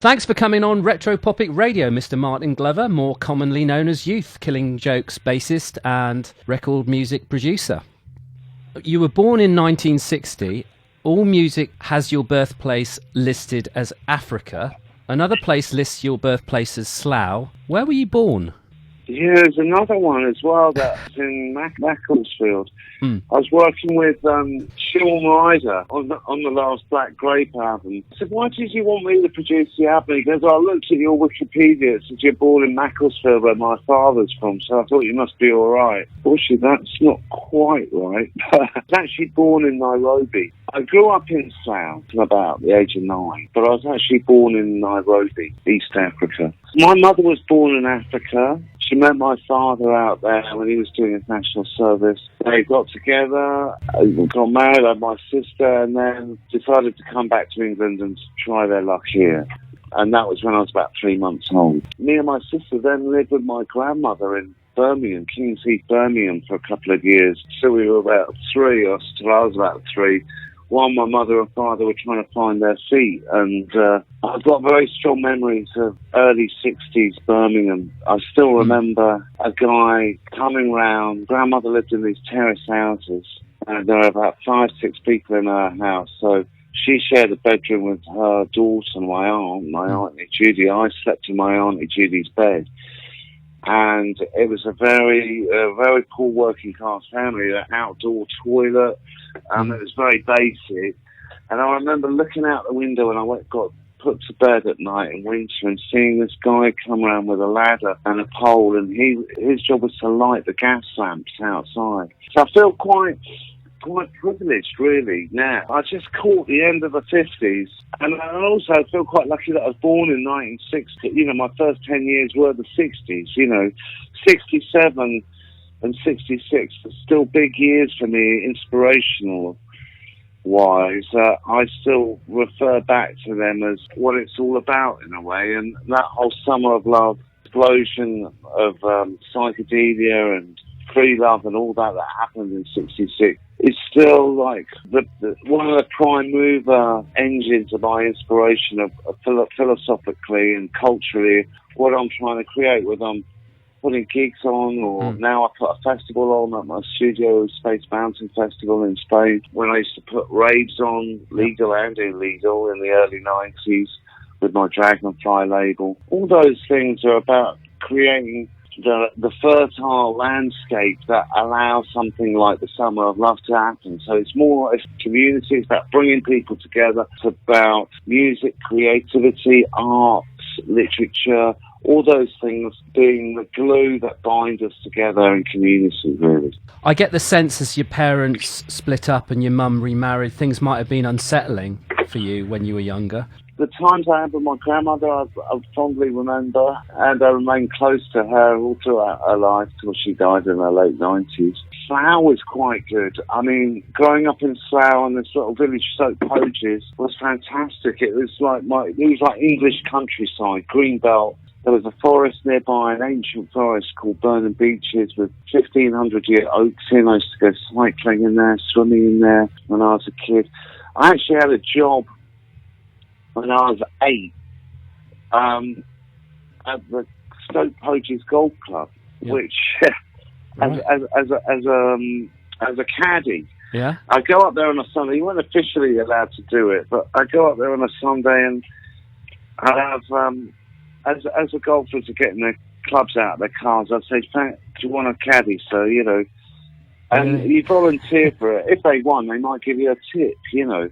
Thanks for coming on RETROPOPIC Radio, Mr. Martin Glover, more commonly known as Youth, Killing Joke's bassist and record music producer. You were born in 1960. All Music has your birthplace listed as Africa. Another place lists your birthplace as Slough. Where were you born? Yeah, there's another one as well that's in Macclesfield. I was working with Sean Ryder on the last Black Grape album. I said, why did you want me to produce the album? He goes, I looked at your Wikipedia. It says you're born in Macclesfield, where my father's from, so I thought you must be all right. Fortunately, that's not quite right. I was actually born in Nairobi. I grew up in Slough from about the age of 9, but I was actually born in Nairobi, East Africa. My mother was born in Africa. She met my father out there when he was doing his national service. They got together, got married, I had my sister, and then decided to come back to England and try their luck here. And that was when I was about 3 months old. Me and my sister then lived with my grandmother in Birmingham, King's Heath, Birmingham, for a couple of years. So we were about 3, or till I was about 3. While my mother and father were trying to find their feet. And I've got very strong memories of early 60s Birmingham. I still remember a guy coming round. Grandmother lived in these terrace houses, and there were about 5, 6 people in her house. So she shared a bedroom with her daughter and my Auntie Judy. I slept in my Auntie Judy's bed. And it was a very poor working class family, an outdoor toilet. It was very basic. And I remember looking out the window when I got put to bed at night in winter and seeing this guy come around with a ladder and a pole, and his job was to light the gas lamps outside. So I feel quite privileged, really, now. I just caught the end of the 50s, and I also feel quite lucky that I was born in 1960. You know, my first 10 years were the 60s, you know. 67 and 66 are still big years for me, inspirational-wise. I still refer back to them as what it's all about, in a way, and that whole summer of love, explosion of psychedelia and free love and all that happened in 66. It's still like one of the prime mover engines of my inspiration of philosophically and culturally, what I'm trying to create, whether I'm putting gigs on or now I put a festival on at my studio, Space Mountain Festival in Spain, when I used to put raves on, legal and illegal, in the early 90s with my Dragonfly label. All those things are about creating the fertile landscape that allows something like the Summer of Love to happen. So it's more a community, it's about bringing people together, it's about music, creativity, arts, literature, all those things being the glue that bind us together in community, really. I get the sense as your parents split up and your mum remarried, things might have been unsettling for you when you were younger. The times I had with my grandmother, I fondly remember, and I remained close to her all throughout her life till she died in her late 90s. Slough was quite good. I mean, growing up in Slough and this little village, Stoke Poges, was fantastic. It was like English countryside, greenbelt. There was a forest nearby, an ancient forest called Burnham Beeches with 1,500-year oaks in. I used to go cycling in there, swimming in there when I was a kid. I actually had a job when I was 8 at the Stoke Poges Golf Club, which as a caddy. Yeah. I go up there on a Sunday. You weren't officially allowed to do it, but I go up there on a Sunday and I have as the golfers are getting their clubs out of their cars, I'd say, do you want a caddy? So, you know, and you volunteer for it. If they won, they might give you a tip, you know.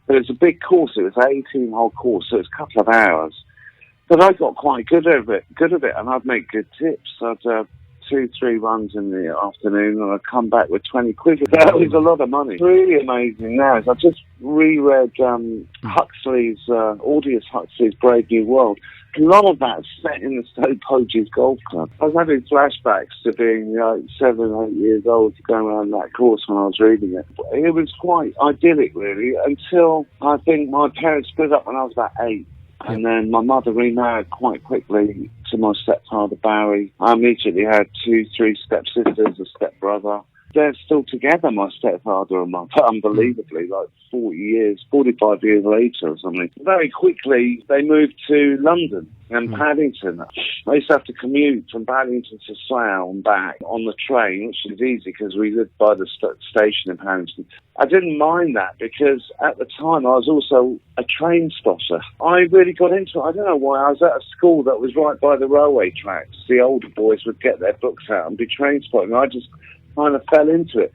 But it's a big course. It was an 18-hole course, so it's a couple of hours. But I got quite good at it, and I'd make good tips. I'd 2-3 runs in the afternoon, and I'd come back with 20 quid. That was a lot of money. It's really amazing now. I just reread Aldous Huxley's Brave New World. A lot of that's set in the Stoke Poges Golf Club. I was having flashbacks to being 7 or 8 years old, going around that course when I was reading it. It was quite idyllic, really, until I think my parents split up when I was about 8. And then my mother remarried quite quickly to my stepfather, Barry. I immediately had 2-3 stepsisters, a stepbrother. they're still together, my stepfather and mother, unbelievably, like 45 years later or something. Very quickly, they moved to London and Paddington. I used to have to commute from Paddington to Slough and back on the train, which is easy because we lived by the station in Paddington. I didn't mind that because at the time I was also a train spotter. I really got into it. I don't know why. I was at a school that was right by the railway tracks. The older boys would get their books out and be train spotting. I just kind of fell into it.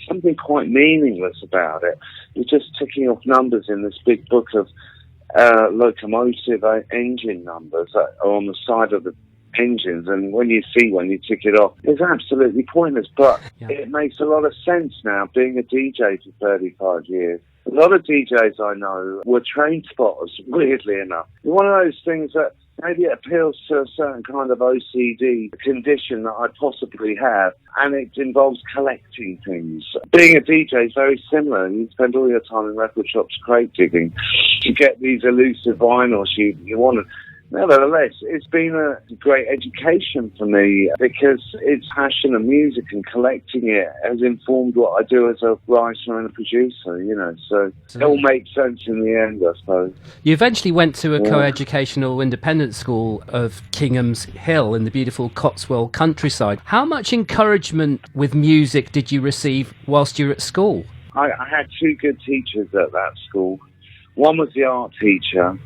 Something quite meaningless about it. You're just ticking off numbers in this big book of locomotive engine numbers that are on the side of the engines, and when you see one, you tick it off. It's absolutely pointless, but it makes a lot of sense now, being a DJ for 35 years. A lot of DJs I know were train spotters, weirdly enough. It's one of those things that maybe it appeals to a certain kind of OCD condition that I possibly have, and it involves collecting things. Being a DJ is very similar, and you spend all your time in record shops crate digging to get these elusive vinyls you want to. Nevertheless, it's been a great education for me because its passion of music and collecting it has informed what I do as a writer and a producer, you know, so it all makes sense in the end, I suppose. You eventually went to a co-educational independent school of Kingham's Hill in the beautiful Cotswold countryside. How much encouragement with music did you receive whilst you were at school? I had two good teachers at that school. One was the art teacher,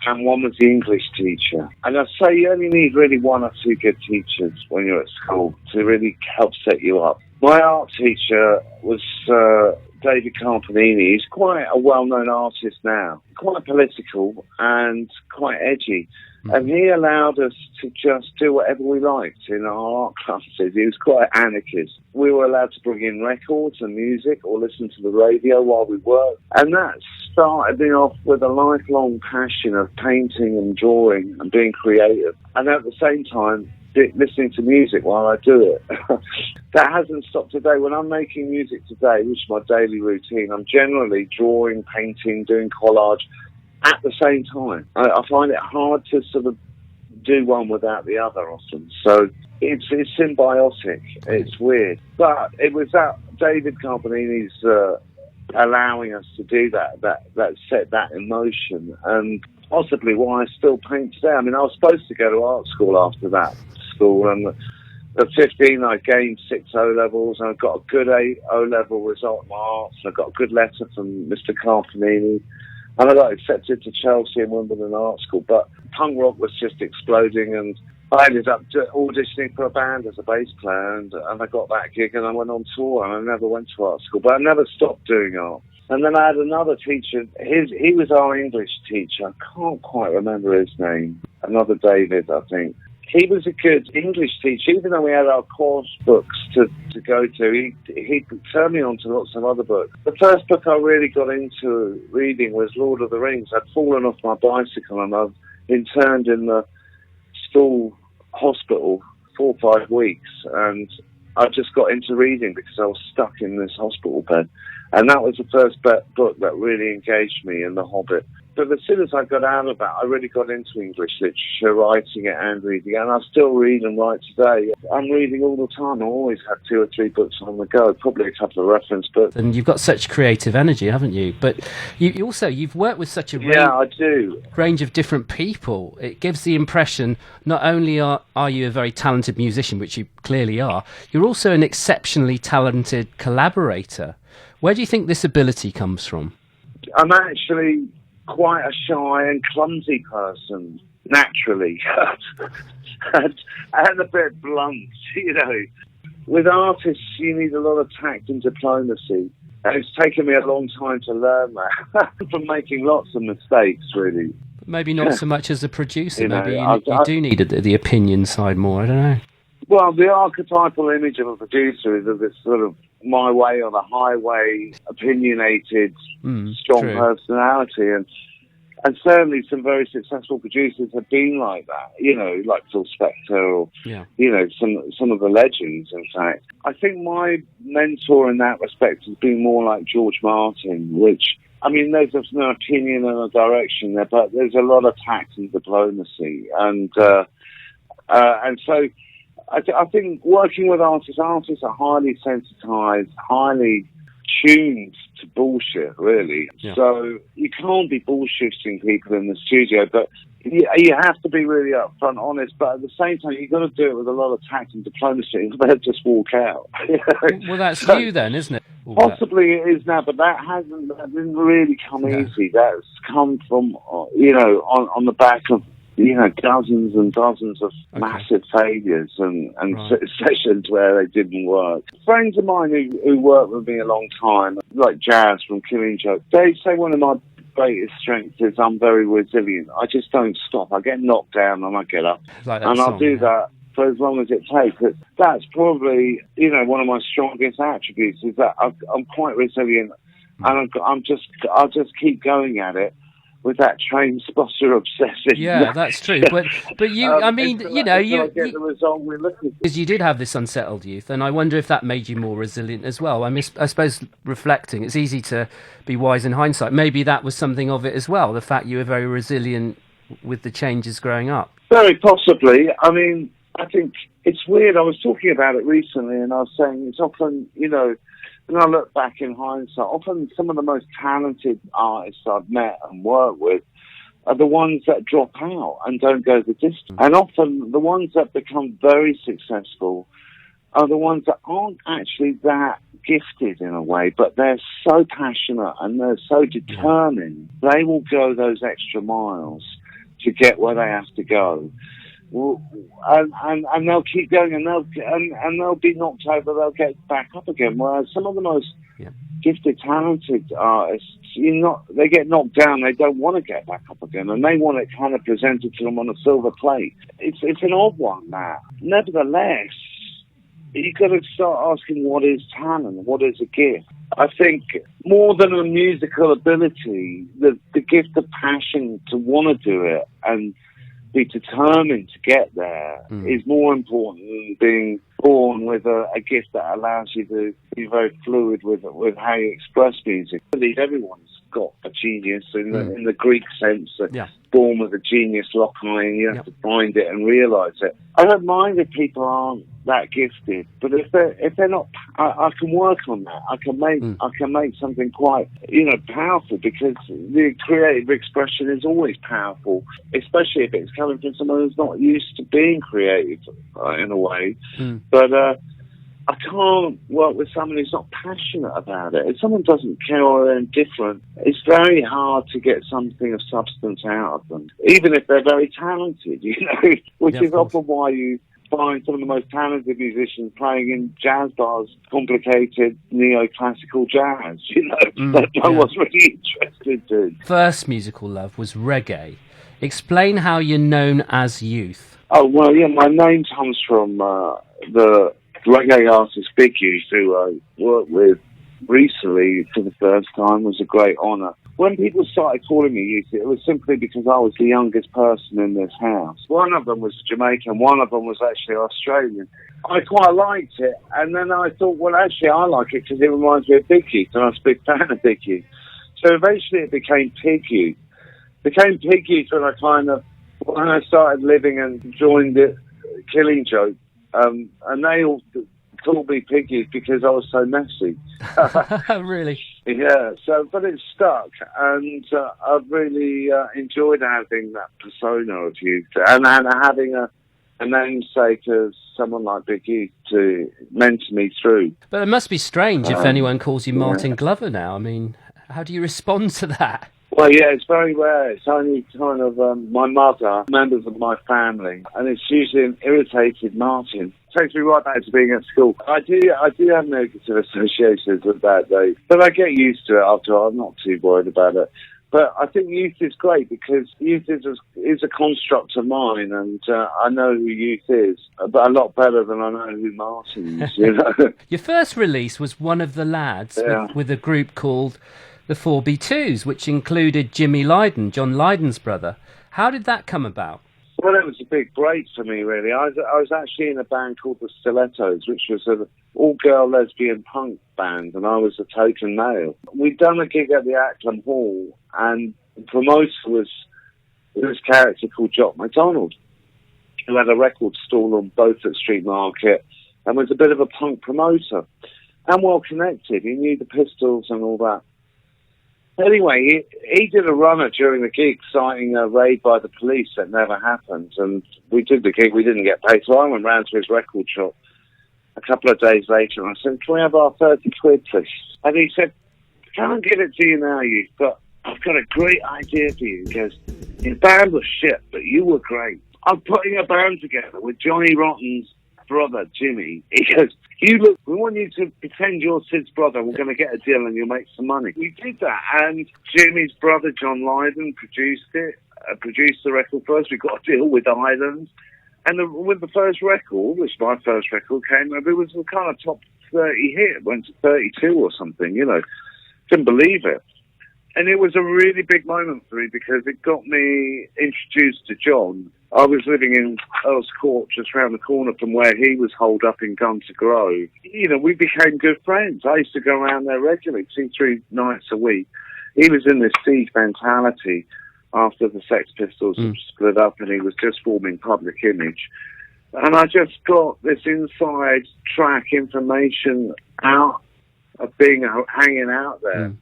and one was the English teacher. And I say you only need really one or two good teachers when you're at school to really help set you up. My art teacher was David Campanini. He's quite a well-known artist now, quite political and quite edgy. And he allowed us to just do whatever we liked in our art classes. He was quite anarchist. We were allowed to bring in records and music or listen to the radio while we worked. And that started me off with a lifelong passion of painting and drawing and being creative. And at the same time, listening to music while I do it. That hasn't stopped today. When I'm making music today, which is my daily routine, I'm generally drawing, painting, doing collage at the same time. I find it hard to sort of do one without the other often. So it's symbiotic. It's weird. But it was that David Campanini's allowing us to do that set that in motion, and possibly why I still paint today. I mean, I was supposed to go to art school after that school, and at 15 I gained 6 O-levels, and I got a good O-level result in my arts, and I got a good letter from Mr. Campanini, and I got accepted to Chelsea and Wimbledon Art School. But punk rock was just exploding, and I ended up auditioning for a band as a bass player, and I got that gig, and I went on tour, and I never went to art school, but I never stopped doing art. And then I had another teacher. He was our English teacher. I can't quite remember his name. Another David, I think. He was a good English teacher, even though we had our course books to go to. He turned me on to lots of other books. The first book I really got into reading was Lord of the Rings. I'd fallen off my bicycle and I'd interned in the school hospital 4 or 5 weeks, and I just got into reading because I was stuck in this hospital bed. And that was the first book that really engaged me in The Hobbit. But as soon as I got out of that, I really got into English literature, writing it and reading it. And I still read and write today. I'm reading all the time. I always have 2 or 3 books on the go, probably a couple of reference books. And you've got such creative energy, haven't you? But you've worked with such a range of different people. It gives the impression not only are you a very talented musician, which you clearly are, you're also an exceptionally talented collaborator. Where do you think this ability comes from? I'm actually quite a shy and clumsy person, naturally. and a bit blunt, you know. With artists, you need a lot of tact and diplomacy. And it's taken me a long time to learn that, from making lots of mistakes, really. Maybe not so much as a producer. Maybe you do need the opinion side more, I don't know. Well, the archetypal image of a producer is of this sort of my way or the highway, opinionated, strong personality. And certainly some very successful producers have been like that, you know, like Phil Spector or, you know, some of the legends, in fact. I think my mentor in that respect has been more like George Martin, which, I mean, there's no opinion and a direction there, but there's a lot of tact and diplomacy. And so I think working with artists are highly sensitized, highly tuned to bullshit, really. Yeah. So you can't be bullshitting people in the studio, but you have to be really upfront, honest, but at the same time, you've got to do it with a lot of tact and diplomacy. They'll just walk out. Well, that's you then, isn't it? Possibly it is now, but that didn't really come easy. That's come from, on the back of, dozens and dozens of massive failures and sessions where they didn't work. Friends of mine who worked with me a long time, like Jazz from Killing Joke, they say one of my greatest strengths is I'm very resilient. I just don't stop. I get knocked down and I get up. Like and I'll do that for as long as it takes. That's probably, one of my strongest attributes is that I'm quite resilient, and I'll just keep going at it with that train spotter obsession. Yeah, that's true. But you, I mean, I get the result we're looking for. Because you did have this unsettled youth, and I wonder if that made you more resilient as well. I suppose reflecting, it's easy to be wise in hindsight. Maybe that was something of it as well, the fact you were very resilient with the changes growing up. Very possibly. I mean, I think it's weird. I was talking about it recently, and I was saying it's often, when I look back in hindsight, often some of the most talented artists I've met and worked with are the ones that drop out and don't go the distance. And often the ones that become very successful are the ones that aren't actually that gifted in a way, but they're so passionate and they're so determined. They will go those extra miles to get where they have to go. Well, and they'll keep going, and they'll be knocked over. They'll get back up again. Whereas some of the most gifted, talented artists, they get knocked down. They don't want to get back up again, and they want it kind of presented to them on a silver plate. It's an odd one, that. Nevertheless, you've got to start asking, what is talent? What is a gift? I think more than a musical ability, the gift of passion to want to do it and be determined to get there is more important than being born with a gift that allows you to be very fluid with how you express music. I believe everyone's got a genius in the Greek sense, born with a genius lock eye, and you have to find it and realise it. I don't mind if people aren't that gifted, but if they're not, I can work on that. I can make something quite powerful, because the creative expression is always powerful, especially if it's coming from someone who's not used to being creative in a way. But I can't work with someone who's not passionate about it. If someone doesn't care or they're indifferent, it's very hard to get something of substance out of them, even if they're very talented, which is often why you find some of the most talented musicians playing in jazz bars, complicated neoclassical jazz, that no one's really interested in. First musical love was reggae. Explain how you're known as Youth. Oh, well, my name comes from the reggae artist Big Youth, who I worked with recently for the first time. Was a great honour. When people started calling me Youth, it was simply because I was the youngest person in this house. One of them was Jamaican, one of them was actually Australian. I quite liked it, and then I thought, well, actually, I like it because it reminds me of Big Youth, and I was a big fan of Big Youth. So eventually it became Pig Youth. Became Pig Youth when I started living and joined the Killing Joke, and they all called me Pig Youth because I was so messy. Really? Yeah, but it stuck, and I've really enjoyed having that persona of Youth, and having a namesake of someone like Big Youth to mentor me through. But it must be strange if anyone calls you Martin Glover now. I mean, how do you respond to that? Well, yeah, it's very rare. It's only kind of my mother, members of my family, and it's usually an irritated Martin. It takes me right back to being at school. I do have negative associations with that, though, but I get used to it after all. I'm not too worried about it. But I think Youth is great because Youth is a construct of mine, and I know who Youth is, but a lot better than I know who Martin is. Your first release was One of the Lads with a group called the 4B2s, which included Jimmy Lydon, John Lydon's brother. How did that come about? Well, it was a big break for me, really. I was actually in a band called the Stilettos, which was an all-girl lesbian punk band, and I was a token male. We'd done a gig at the Acklam Hall, and the promoter was this character called Jock McDonald. who had a record stall on Both Street Market and was a bit of a punk promoter and well connected. He knew the Pistols and all that. Anyway, he did a runner during the gig, citing a raid by the police that never happened. And we did the gig, we didn't get paid. So I went round to his record shop a couple of days later and I said, can we have our 30 quid, please? And he said, can't give it to you now, but I've got a great idea for you. He goes, your band was shit, but you were great. I'm putting a band together with Johnny Rotten's brother, Jimmy. He goes, we want you to pretend you're Sid's brother. We're going to get a deal and you'll make some money. We did that, and Jimmy's brother, John Lydon, produced the record for us. We got a deal with Island. And with the first record, which my first record came, it was a kind of top 30 hit. It went to 32 or something, Couldn't believe it. And it was a really big moment for me because it got me introduced to John. I was living in Earl's Court, just round the corner from where he was holed up in Gunter Grove. We became good friends. I used to go around there regularly, 2-3 nights a week. He was in this siege mentality after the Sex Pistols split up, and he was just forming Public Image. And I just got this inside track information out of hanging out there.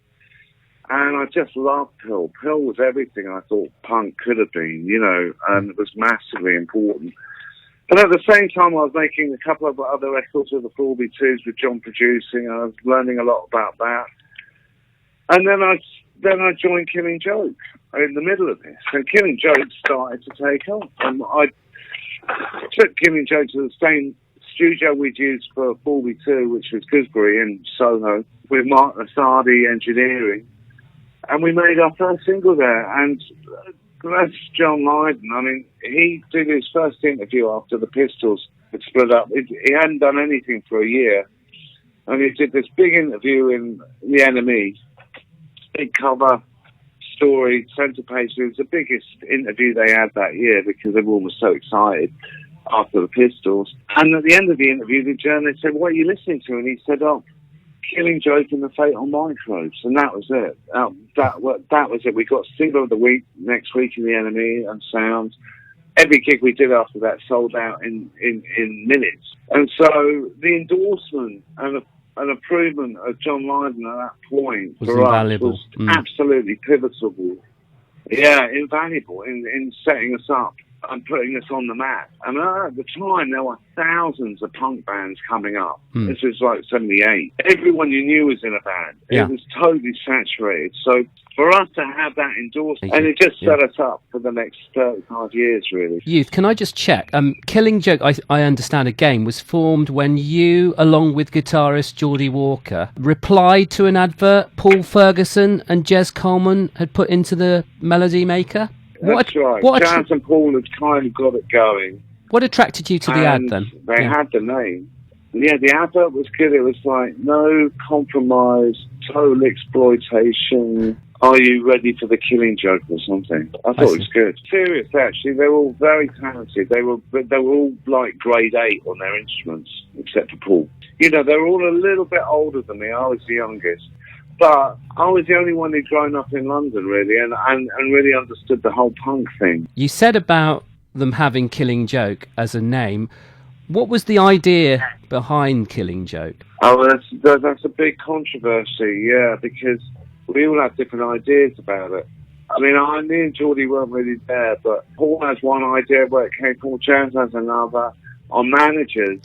And I just loved Pill. Pill was everything I thought punk could have been, and it was massively important. But at the same time, I was making a couple of other records with the 4B2s with John producing. I was learning a lot about that. And then I joined Killing Joke in the middle of this. And Killing Joke started to take off. And I took Killing Joke to the same studio we'd used for 4B2, which was Gooseberry in Soho, with Mark Asardi engineering. And we made our first single there, and that's John Lydon. I mean, he did his first interview after the Pistols had split up. He hadn't done anything for a year, and he did this big interview in The Enemy, big cover story, centre page. It was the biggest interview they had that year because everyone was so excited after the Pistols. And at the end of the interview, the journalist said, what are you listening to? And he said, Killing Joke and the Fatal Microbes, and that was it. That was it. We got Single of the Week next week in The Enemy and Sounds. Every gig we did after that sold out in minutes. And so the endorsement and improvement of John Lydon at that point was for invaluable. us was absolutely pivotal. Yeah, invaluable in setting us up and putting us on the map. And at the time, there were thousands of punk bands coming up. This was like 78. Everyone you knew was in a band. Yeah. It was totally saturated. So for us to have that endorsement, and it just set us up for the next 35 years, really. Youth, can I just check? Killing Joke, I understand again, was formed when you, along with guitarist Geordie Walker, replied to an advert Paul Ferguson and Jez Coleman had put into the Melody Maker? That's right. Jazz and Paul had kind of got it going. What attracted you to the ad then? They had the name. Yeah, the advert was good. It was like, no compromise, total exploitation. Are you ready for the Killing Joke or something? I thought it was good. Serious, actually. They were all very talented. They were all like grade 8 on their instruments, except for Paul. They were all a little bit older than me. I was the youngest. But I was the only one who'd grown up in London, really, and really understood the whole punk thing. You said about them having Killing Joke as a name. What was the idea behind Killing Joke? Oh, that's a big controversy, yeah, because we all have different ideas about it. I mean, me and Geordie weren't really there, but Paul has one idea where it came from, Jazz has another. Our managers,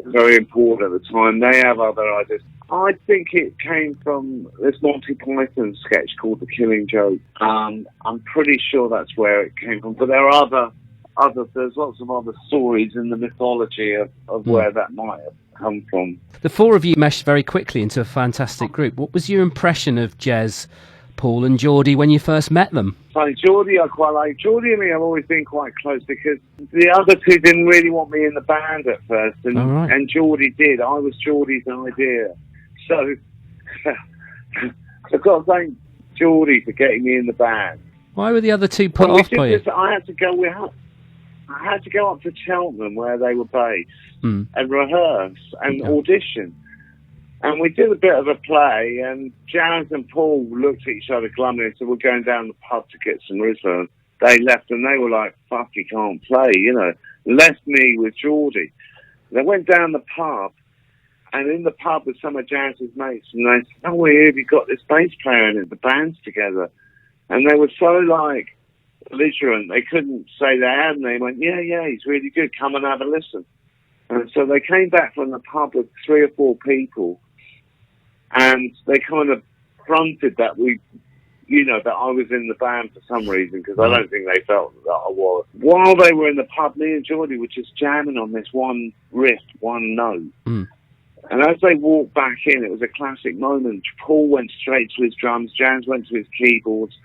very important at the time, they have other ideas. I think it came from this Monty Python sketch called The Killing Joke. I'm pretty sure that's where it came from. But there are there's lots of other stories in the mythology of where that might have come from. The four of you meshed very quickly into a fantastic group. What was your impression of Jez, Paul and Geordie when you first met them? Funny, Geordie I quite like. Geordie and me have always been quite close because the other two didn't really want me in the band at first, and Geordie did. I was Geordie's idea. So I've got to thank Geordie for getting me in the band. Why were the other two put off by you? I had to go up to Cheltenham where they were based and rehearse and audition. And we did a bit of a play, and Jazz and Paul looked at each other glumly and said, we're going down the pub to get some Rizla. They left and they were like, fuck, you can't play, left me with Geordie. They went down the pub, and in the pub with some of Jazz's mates, and they said, "Oh, have you got this bass player in it? The band's together." And they were so, like, belligerent, they couldn't say they hadn't. They went, yeah, he's really good, come and have a listen. And so they came back from the pub with 3 or 4 people, and they kind of fronted that that I was in the band for some reason, because I don't think they felt that I was. While they were in the pub, me and Geordie were just jamming on this one riff, one note. And as they walked back in, it was a classic moment. Paul went straight to his drums, Jans went to his keyboards,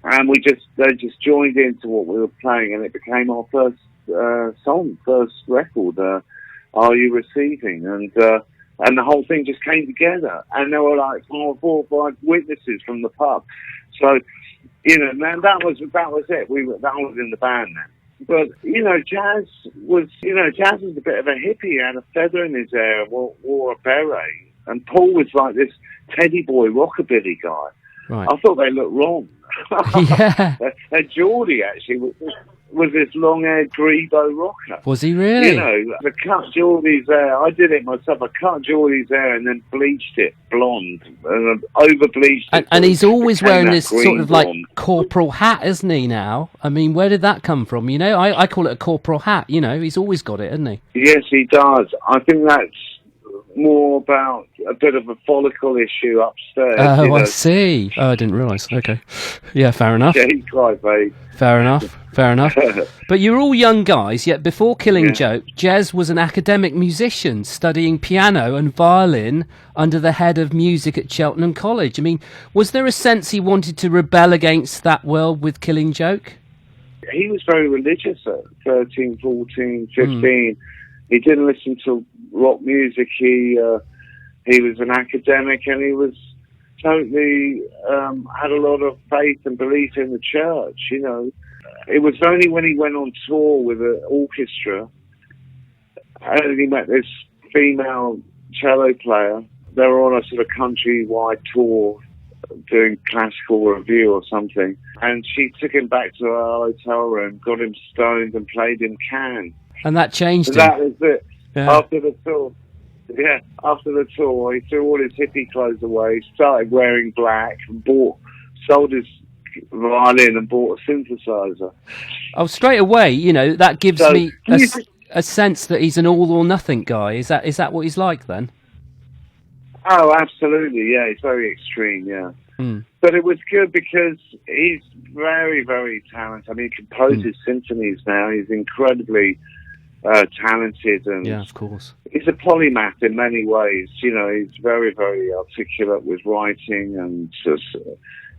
and they just joined into what we were playing, and it became our first first record, Are You Receiving? And the whole thing just came together, and there were like 4 or 5 witnesses from the pub. So, man, that was it. That was in the band then. But Jazz was a bit of a hippie. He had a feather in his hair, wore a beret, and Paul was like this teddy boy rockabilly guy. Right. I thought they looked wrong. Yeah. And Geordie actually was this long-haired Grebo rocker. Was he really? I cut Geordie's hair. I did it myself. I cut Geordie's hair and then bleached it blonde, and over-bleached it. And he's always wearing this sort of like corporal hat, isn't he, now? I mean, where did that come from? I call it a corporal hat. He's always got it, hasn't he? Yes, he does. I think that's more about a bit of a follicle issue upstairs. Oh, I see. Oh, I didn't realise. Okay. Yeah, fair enough. Yeah, he's quite vague. Fair enough. But you're all young guys, yet before Killing Joke, Jez was an academic musician studying piano and violin under the head of music at Cheltenham College. I mean, was there a sense he wanted to rebel against that world with Killing Joke? He was very religious at 13, 14, 15. He didn't listen to rock music. He was an academic, and he was totally had a lot of faith and belief in the church. It was only when he went on tour with an orchestra and he met this female cello player. They were on a sort of countrywide tour doing classical review or something, and she took him back to her hotel room, got him stoned, and played him Can. And that changed him. That was it. Yeah. After the tour, he threw all his hippie clothes away, started wearing black, and sold his violin and bought a synthesizer. Oh, straight away, that gives me a sense that he's an all or nothing guy. Is that what he's like then? Oh, absolutely, yeah. He's very extreme, yeah. But it was good because he's very, very talented. I mean, he composes symphonies now. He's incredibly talented, and yeah, of course, he's a polymath in many ways. He's very, very articulate with writing, and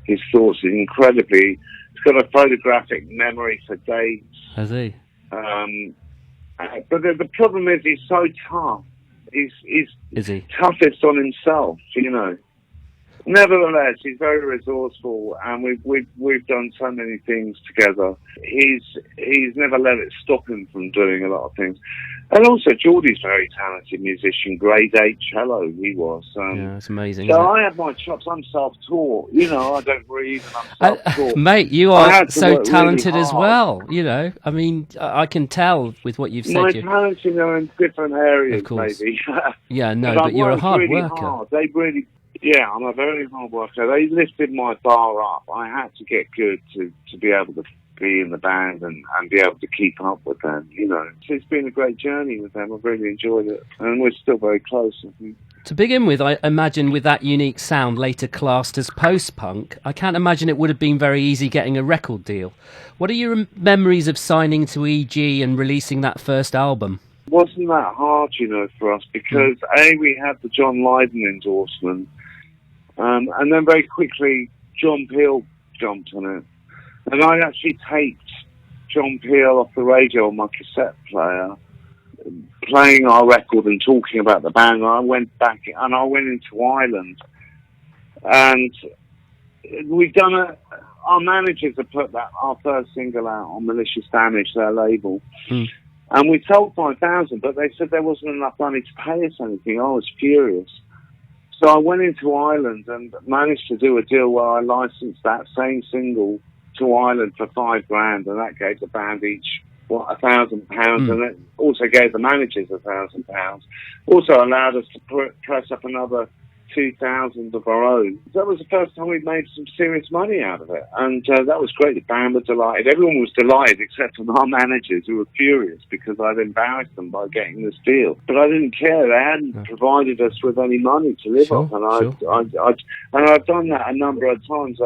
his thoughts are incredibly. He's got a photographic memory for dates. Has he? But the problem is he's so tough. Is he toughest on himself? Nevertheless, he's very resourceful, and we've done so many things together. He's never let it stop him from doing a lot of things. And also, Geordie's a very talented musician, grade 8 cello, he was. Yeah, it's amazing. So I have my chops, I'm self-taught. I don't read, and I'm self-taught. Mate, you are so talented really as well, I mean, I can tell with what you've said. My talents, are in different areas, of course. maybe. Yeah, no, but you're a hard really worker. Hard. Yeah, I'm a very hard worker. They lifted my bar up. I had to get good to be able to be in the band and be able to keep up with them, So it's been a great journey with them. I've really enjoyed it. And we're still very close, I think. To begin with, I imagine with that unique sound later classed as post-punk, I can't imagine it would have been very easy getting a record deal. What are your memories of signing to EG and releasing that first album? It wasn't that hard, for us, because we had the John Lydon endorsement. And then very quickly, John Peel jumped on it. And I actually taped John Peel off the radio on my cassette player, playing our record and talking about the band. And I went back, and I went into Ireland. And we've done our managers have put our first single out on Malicious Damage, their label. And we sold 5,000, but they said there wasn't enough money to pay us anything. I was furious. So I went into Ireland and managed to do a deal where I licensed that same single to Ireland for $5,000, and that gave the band each £1,000, and it also gave the managers £1,000. Also allowed us to press up another 2,000 of our own. That was the first time we made some serious money out of it, and that was great. The band was delighted. Everyone was delighted except for our managers, who were furious because I'd embarrassed them by getting this deal. But I didn't care. They hadn't provided us with any money to live off, and I've done that a number of times.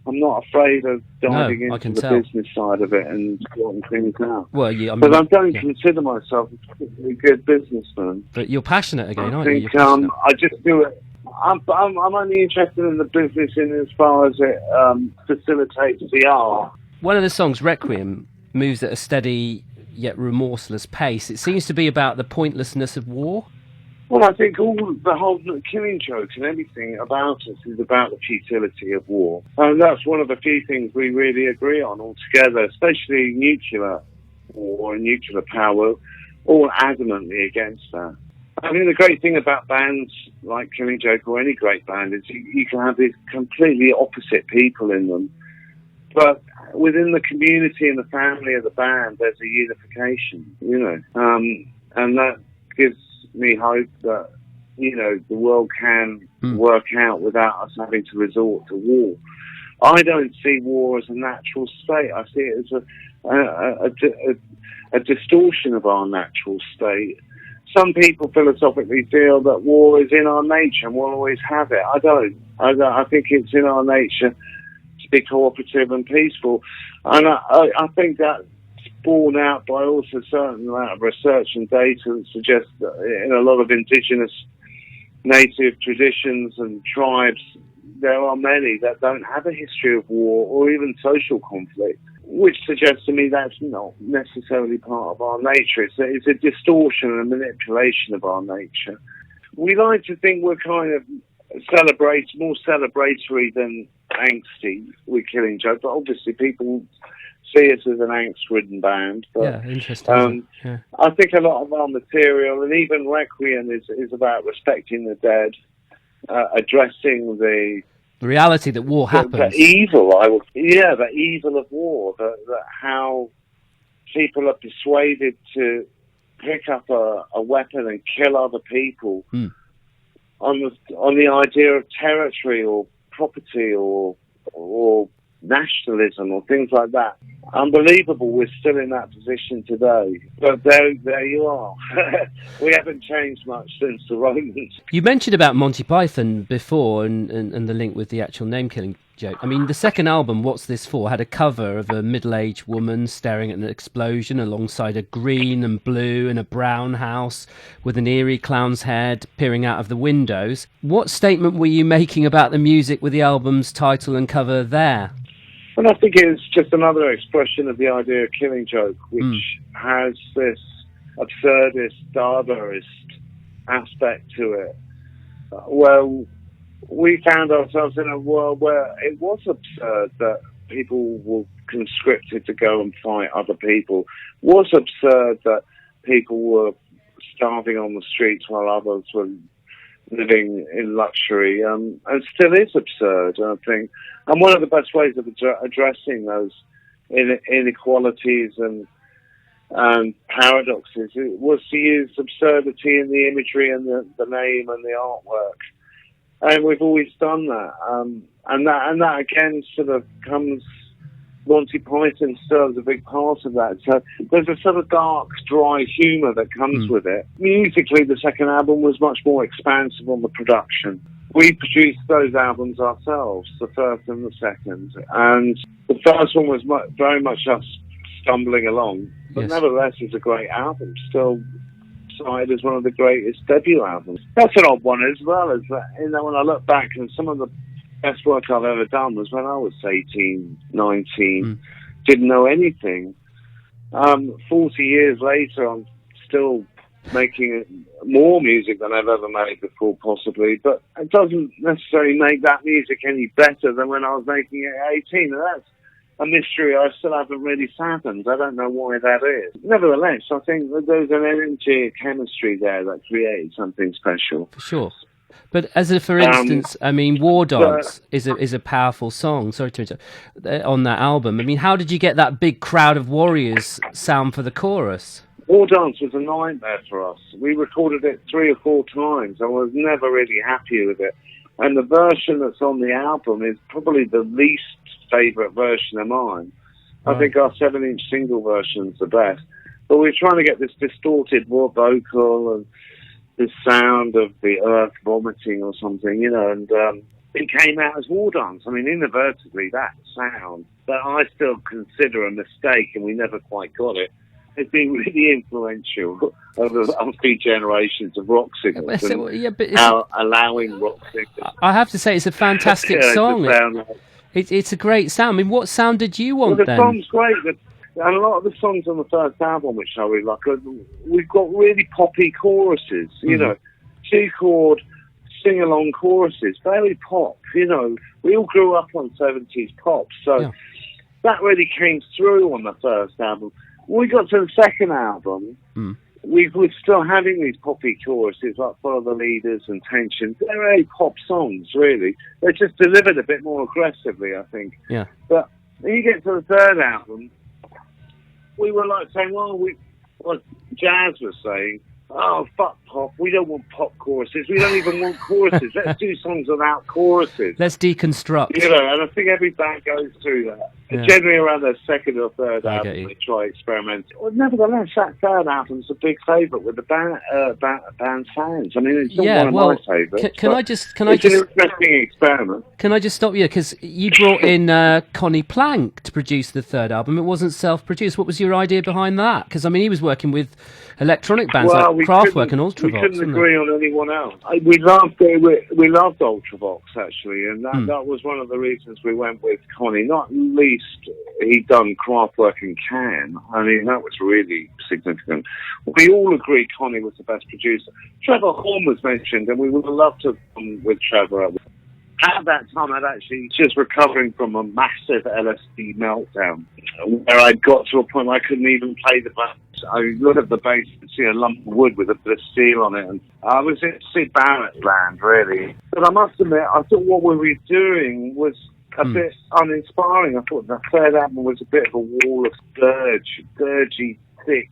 I'm not afraid of diving into the business side of it and sorting things out. Well, yeah, but I don't consider myself a particularly good businessman. But you're passionate again, aren't you? I just do it. I'm only interested in the business in as far as it facilitates the art. One of the songs, Requiem, moves at a steady yet remorseless pace. It seems to be about the pointlessness of war. Well, I think the whole Killing Joke and everything about us is about the futility of war. And that's one of the few things we really agree on altogether, especially nuclear war and nuclear power, all adamantly against that. I mean, the great thing about bands like Killing Joke or any great band is you can have these completely opposite people in them. But within the community and the family of the band, there's a unification, and that gives me hope that, the world can work out without us having to resort to war. I don't see war as a natural state. I see it as a distortion of our natural state. Some people philosophically feel that war is in our nature and we'll always have it. I don't. I think it's in our nature to be cooperative and peaceful. And I think that's borne out by also a certain amount of research and data that suggests that in a lot of indigenous native traditions and tribes, there are many that don't have a history of war or even social conflict, which suggests to me that's not necessarily part of our nature. It's a distortion and a manipulation of our nature. We like to think we're kind of more celebratory than angsty with Killing Joke, but obviously people see us as an angst-ridden band. But, yeah, interesting. I think a lot of our material, and even Requiem, is about respecting the dead, addressing the reality that war happens. The evil, the evil of war. That how people are persuaded to pick up a weapon and kill other people on the idea of territory or property or nationalism or things like that. Unbelievable we're still in that position today. But there you are. We haven't changed much since the Romans. You mentioned about Monty Python before and the link with the actual name Killing Joke. I mean, the second album, What's This For?, had a cover of a middle-aged woman staring at an explosion alongside a green and blue and a brown house with an eerie clown's head peering out of the windows. What statement were you making about the music with the album's title and cover there? And I think it's just another expression of the idea of Killing Joke, which has this absurdist, Dadaist aspect to it. Well, we found ourselves in a world where it was absurd that people were conscripted to go and fight other people. It was absurd that people were starving on the streets while others were living in luxury, and still is absurd, I think. And one of the best ways of addressing those inequalities and paradoxes was to use absurdity in the imagery and the name and the artwork. And we've always done that. And that again sort of comes... Monty Python still is a big part of that. So there's a sort of dark, dry humour that comes with it. Musically, the second album was much more expansive on the production. We produced those albums ourselves, the first and the second. And the first one was very much us stumbling along. But nevertheless, it's a great album, still cited as one of the greatest debut albums. That's an odd one as well, is that, when I look back, and some of the best work I've ever done was when I was 18, 19, didn't know anything. 40 years later, I'm still making more music than I've ever made before, possibly, but it doesn't necessarily make that music any better than when I was making it at 18, and that's a mystery I still haven't really fathomed. I don't know why that is. Nevertheless, I think that there's an energy, a chemistry there that created something special. For sure. But for instance, I mean, War Dance is a powerful song. Sorry to interrupt. On that album. I mean, how did you get that big crowd of warriors sound for the chorus? War Dance was a nightmare for us. We recorded it 3 or 4 times. I was never really happy with it. And the version that's on the album is probably the least favourite version of mine. Right. I think our 7-inch single version's the best. But we're trying to get this distorted vocal and this sound of the earth vomiting or something, and it came out as War Dance. I mean, inadvertently, that sound that I still consider a mistake, and we never quite got it. It's been really influential over 3 generations of rock singers, allowing rock singers. I have to say, it's a fantastic song. It's a great sound. I mean, what sound did you want then? The song's great. And a lot of the songs on the first album, which I really like, we've got really poppy choruses, 2-chord sing-along choruses, very pop, We all grew up on 70s pop, so that really came through on the first album. When we got to the second album, we're still having these poppy choruses, like Follow the Leaders and Tension. They're very pop songs, really. They're just delivered a bit more aggressively, I think. Yeah. But when you get to the third album, we were like saying, what Jazz was saying, oh, fuck pop, we don't want pop choruses, we don't even want choruses, let's do songs without choruses. Let's deconstruct. And I think every band goes through that. Yeah. Generally around their second or third album, they try experimenting. Well, nevertheless, that third album's a big favourite with the band fans. I mean, it's not one of my favourites. Can I just an interesting experiment. Can I just stop you? Because you brought in Conny Plank to produce the third album. It wasn't self-produced. What was your idea behind that? Because, I mean, he was working with electronic bands like Kraftwerk and Ultravox. We couldn't agree on anyone else. We loved Ultravox, actually, and that was one of the reasons we went with Conny. Not least, he'd done Kraftwerk and Can. I mean, that was really significant. We all agreed Conny was the best producer. Trevor Horn was mentioned, and we would have loved to have come with Trevor. At that time, I'd actually just recovering from a massive LSD meltdown, where I'd got to a point where I couldn't even play the bass. I look at the bass and see a lump of wood with a bit of steel on it, and I was in Sid Barrett's land, really. But I must admit, I thought what we were doing was a bit uninspiring. I thought the third album was a bit of a wall of dirgy, thick,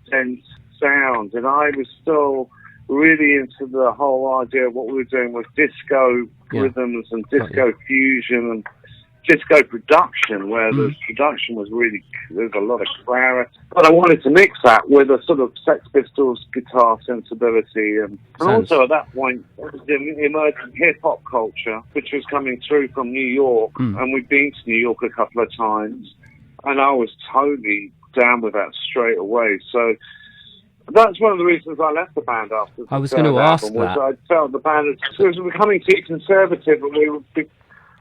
dense sounds, and I was still really into the whole idea of what we were doing with disco rhythms and disco fusion and disco production, where the production was really, there's a lot of clarity. But I wanted to mix that with a sort of Sex Pistols guitar sensibility. And also at that point, there was the emerging hip-hop culture, which was coming through from New York. And we'd been to New York a couple of times. And I was totally down with that straight away. So that's one of the reasons I left the band after the I was going to ask that. I felt the band was becoming too conservative, and we were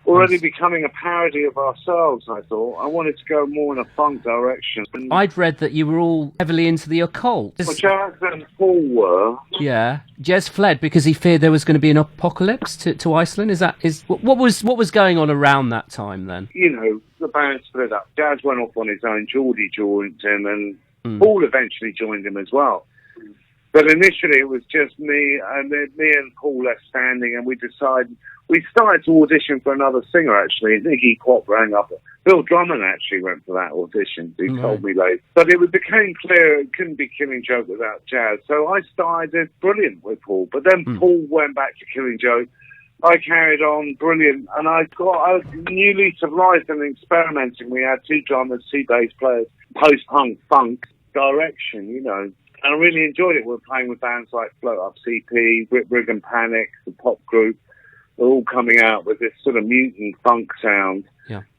already becoming a parody of ourselves, I thought. I wanted to go more in a funk direction. I'd read that you were all heavily into the occult. Well, Jazz and Paul were. Yeah. Jez fled because he feared there was going to be an apocalypse to Iceland. What was going on around that time then? The band split up. Jazz went off on his own. Geordie joined him, and Paul eventually joined him as well. But initially it was just me and Paul left standing, and we started to audition for another singer, actually. Iggy Pop rang up. Bill Drummond actually went for that audition. He told me later. But it became clear it couldn't be Killing Joke without Jazz. So I started brilliant with Paul. But then Paul went back to Killing Joke. I carried on brilliant. And I got a new lease of life and experimenting. We had 2 drummers, 2 bass players, post-punk, funk direction, And I really enjoyed it. We were playing with bands like Float Up CP, Rip Rig and Panic, the pop group. They're all coming out with this sort of mutant funk sound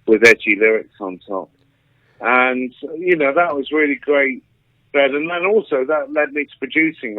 with edgy lyrics on top. And, that was really great. And then also that led me to producing